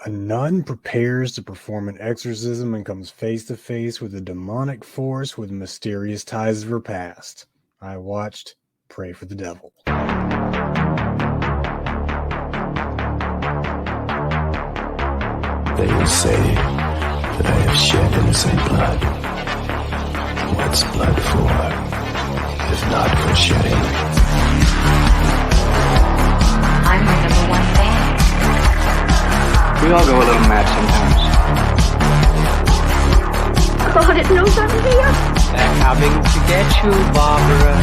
A nun prepares to perform an exorcism and comes face to face with a demonic force with mysterious ties of her past. I watched Pray for the Devil. They will say that I have shed innocent blood. What's blood for, if not for shedding? I'm my number one fan. We all go a little mad sometimes. God, it knows I'm here. They're coming to get you, Barbara.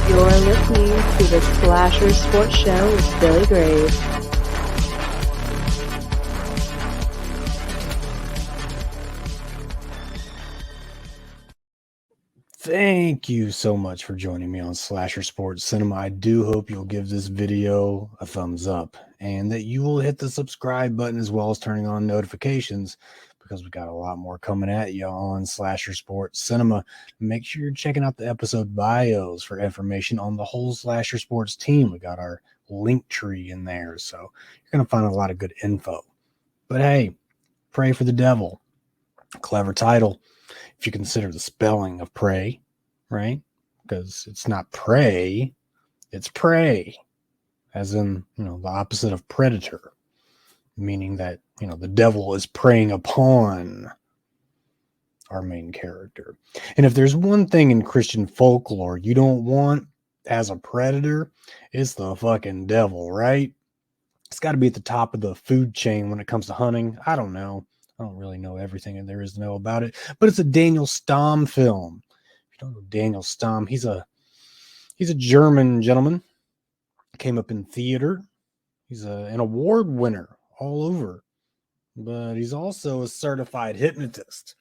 You're listening to the Slasher Sports Show with Billy Graves. Thank you so much for joining me on Slasher Sports Cinema. I do hope you'll give this video a thumbs up and that you will hit the subscribe button as well as turning on notifications, because we got a lot more coming at you on Slasher Sports Cinema. Make sure you're checking out the episode bios for information on the whole Slasher Sports team. We got our link tree in there, so you're going to find a lot of good info. But hey, Pray for the Devil. Clever title if you consider the spelling of pray, right? Because it's not pray, it's prey, as in, the opposite of predator, meaning that, the devil is preying upon our main character. And if there's one thing in Christian folklore you don't want as a predator, it's the fucking devil, right? It's got to be at the top of the food chain when it comes to hunting. I don't know. I don't really know everything there is to know about it, but it's a Daniel Stamm film. If you don't know Daniel Stamm, he's a German gentleman. Came up in theater. He's an award winner all over, but he's also a certified hypnotist.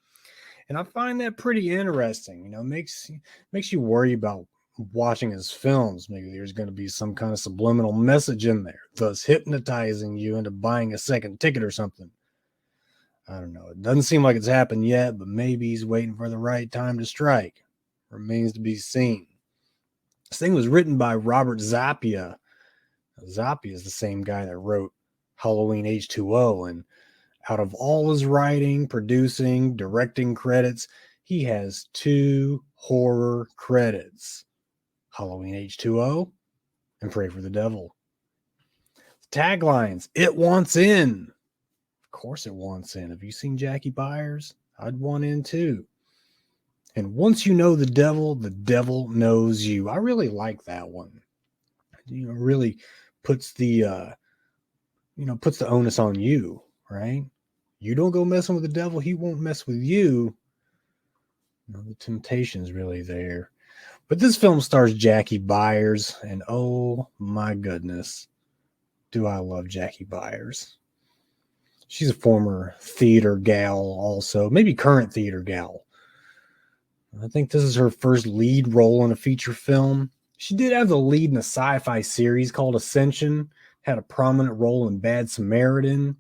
And I find that pretty interesting. Makes you worry about watching his films. Maybe there's going to be some kind of subliminal message in there, thus hypnotizing you into buying a second ticket or something. I don't know. It doesn't seem like it's happened yet, but maybe he's waiting for the right time to strike. Remains to be seen. This thing was written by Robert Zappia. Zappia is the same guy that wrote Halloween H2O, and out of all his writing, producing, directing credits, he has 2 horror credits. Halloween H2O and Pray for the Devil. Taglines: It wants in. Of course it wants in. Have you seen Jackie Byers? I'd want in too. And once you know the devil knows you. I really like that one. Really puts the puts the onus on you, right? You don't go messing with the devil, he won't mess with you. The temptation's really there. But this film stars Jackie Byers, and oh my goodness, do I love Jackie Byers. She's a former theater gal also, maybe current theater gal. I think this is her first lead role in a feature film. She did have the lead in a sci-fi series called Ascension, had a prominent role in Bad Samaritan,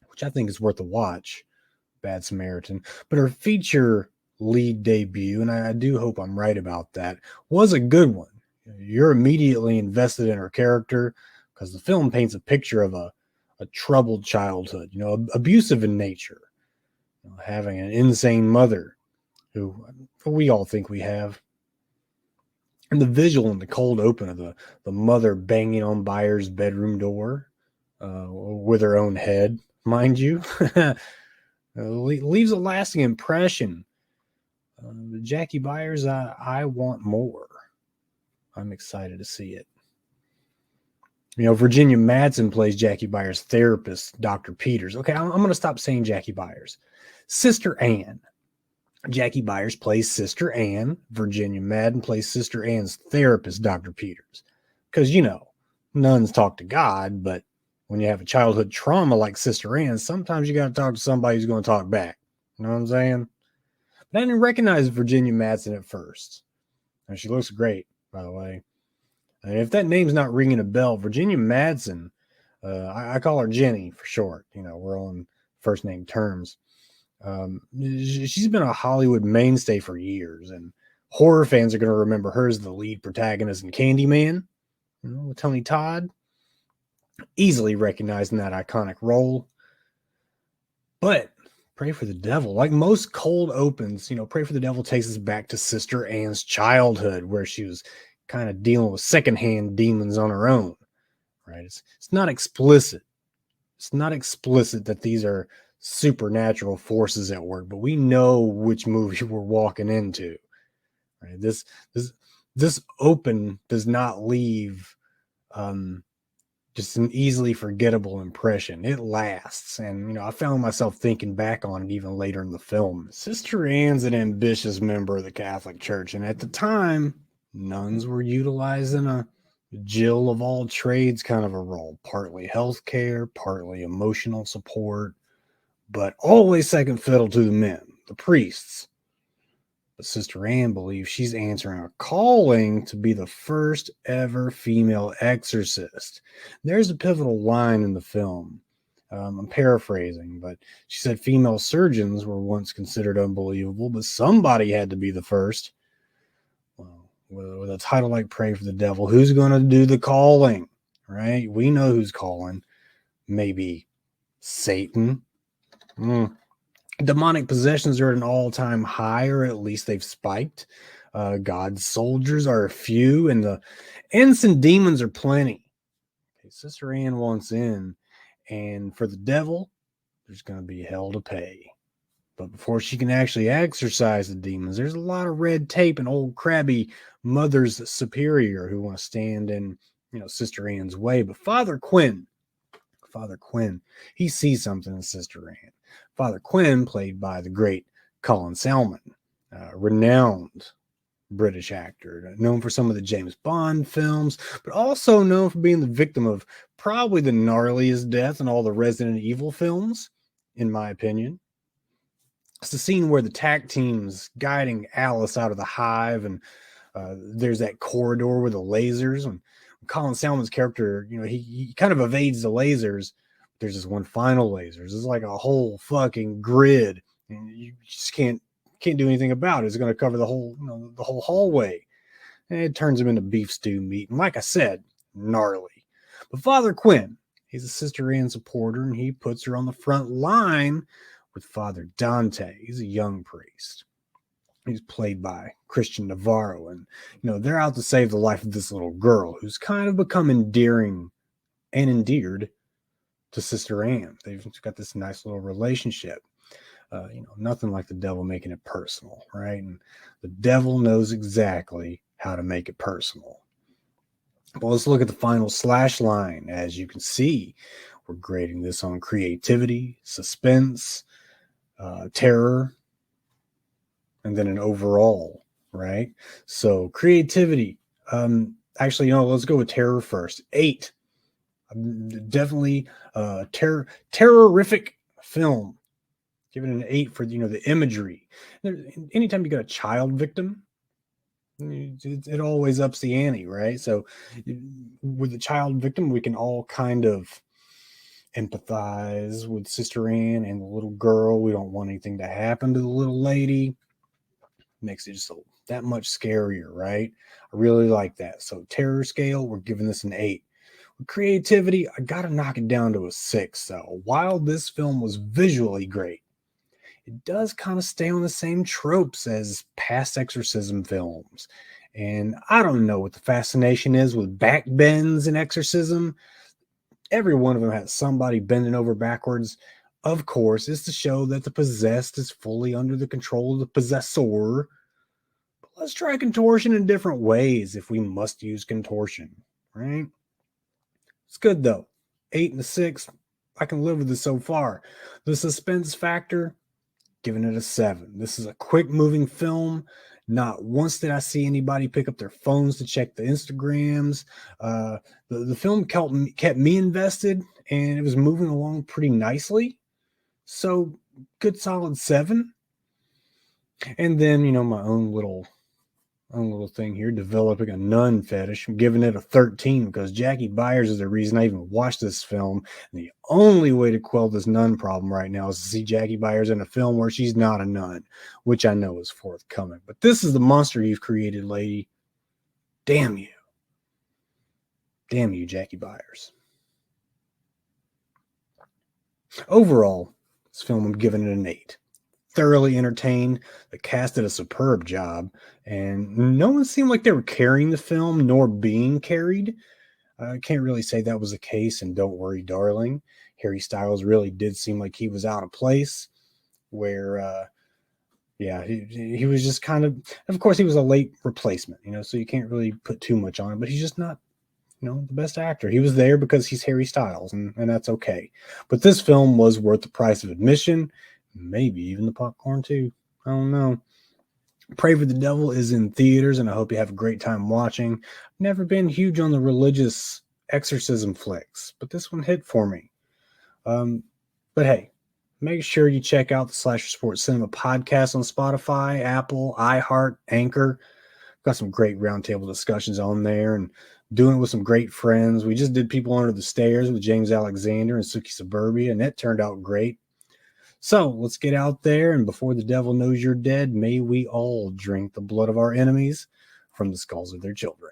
which I think is worth a watch, Bad Samaritan. But her feature lead debut, and I do hope I'm right about that, was a good one. You're immediately invested in her character because the film paints a picture of a troubled childhood, abusive in nature, having an insane mother who we all think we have. And the visual in the cold open of the mother banging on Byers' bedroom door with her own head, mind you, leaves a lasting impression. Jackie Byers, I want more. I'm excited to see it. Virginia Madsen plays Jackie Byers' therapist, Dr. Peters. Okay, I'm going to stop saying Jackie Byers. Sister Ann. Jackie Byers plays Sister Ann. Virginia Madsen plays Sister Ann's therapist, Dr. Peters. Because, nuns talk to God, but when you have a childhood trauma like Sister Ann, sometimes you got to talk to somebody who's going to talk back. You know what I'm saying? But I didn't recognize Virginia Madsen at first. And she looks great, by the way. And if that name's not ringing a bell, Virginia Madsen, I call her Jenny for short. We're on first name terms. She's been a Hollywood mainstay for years, and horror fans are going to remember her as the lead protagonist in Candyman, with Tony Todd, easily recognizing that iconic role. But Pray for the Devil, like most cold opens, Pray for the Devil takes us back to Sister Anne's childhood, where she was kind of dealing with secondhand demons on her own, right? It's not explicit. It's not explicit that these are supernatural forces at work, but we know which movie we're walking into, right? This open does not leave just an easily forgettable impression. It lasts. And, I found myself thinking back on it even later in the film. Sister Anne's an ambitious member of the Catholic Church. And at the time, nuns were utilizing a Jill of all trades kind of a role, partly healthcare, partly emotional support, but always second fiddle to the men, the priests. But Sister Anne believes she's answering a calling to be the first ever female exorcist. There's a pivotal line in the film. I'm paraphrasing, but she said female surgeons were once considered unbelievable, but somebody had to be the first. Well, with a title like Pray for the Devil, who's going to do the calling, right? We know who's calling. Maybe Satan. Demonic possessions are at an all-time high, or at least they've spiked. God's soldiers are a few, and the ensign demons are plenty. Okay, Sister Anne wants in, and for the devil, there's going to be hell to pay. But before she can actually exorcise the demons, there's a lot of red tape and old crabby mothers superior who want to stand in, Sister Anne's way. But Father Quinn, he sees something in Sister Anne. Father Quinn, played by the great Colin Salmon, renowned British actor, known for some of the James Bond films, but also known for being the victim of probably the gnarliest death in all the Resident Evil films, in my opinion. It's the scene where the TAC team's guiding Alice out of the hive, and there's that corridor with the lasers, and Colin Salmon's character, he kind of evades the lasers. There's this one final laser. It's like a whole fucking grid, and you just can't do anything about it. It's going to cover the whole, the whole hallway. And it turns him into beef stew meat. And like I said, gnarly. But Father Quinn, he's a Sister Anne supporter, and he puts her on the front line with Father Dante. He's a young priest. He's played by Christian Navarro, and they're out to save the life of this little girl who's kind of become endearing and endeared to Sister Anne. They've got this nice little relationship. Nothing like the devil making it personal, right? And the devil knows exactly how to make it personal. Well, let's look at the final slash line. As you can see, we're grading this on creativity, suspense, terror, and then an overall, right? So creativity. Actually, let's go with terror first. 8. Definitely terrorific film. Give it an 8 for the imagery. Anytime you got a child victim, it always ups the ante, right? So with the child victim, we can all kind of empathize with Sister Anne and the little girl. We don't want anything to happen to the little lady. Makes it just that much scarier, right? I really like that. So terror scale, we're giving this an 8. With creativity, I gotta knock it down to a 6. So while this film was visually great, it does kind of stay on the same tropes as past exorcism films. And I don't know what the fascination is with back bends in exorcism. Every one of them has somebody bending over backwards. Of course, it's to show that the possessed is fully under the control of the possessor. But let's try contortion in different ways if we must use contortion, right? It's good though. 8 and a 6. I can live with this so far. The suspense factor, giving it a 7. This is a quick moving film. Not once did I see anybody pick up their phones to check the Instagrams. The film kept me invested, and it was moving along pretty nicely. So good solid 7. And then, my own little own little thing here, developing a nun fetish. I'm giving it a 13 because Jackie Byers is the reason I even watched this film. And the only way to quell this nun problem right now is to see Jackie Byers in a film where she's not a nun, which I know is forthcoming. But this is the monster you've created, lady. Damn you. Damn you, Jackie Byers. Overall, this film, I'm giving it an 8. Thoroughly entertained. The cast did a superb job, and no one seemed like they were carrying the film nor being carried. I can't really say that was the case, and Don't Worry, Darling. Harry Styles really did seem like he was out of place, where, he was just kind of course, he was a late replacement, so you can't really put too much on it, but he's just not, the best actor. He was there because he's Harry Styles, and that's okay. But this film was worth the price of admission, maybe even the popcorn too. I don't know. Pray for the Devil is in theaters, and I hope you have a great time watching. Never been huge on the religious exorcism flicks, but this one hit for me. But hey, make sure you check out the Slasher Sports Cinema podcast on Spotify, Apple, iHeart, Anchor. Got some great roundtable discussions on there, and doing it with some great friends. We just did People Under the Stairs with James Alexander and Suki Suburbia, and that turned out great. So let's get out there, and before the devil knows you're dead, may we all drink the blood of our enemies from the skulls of their children.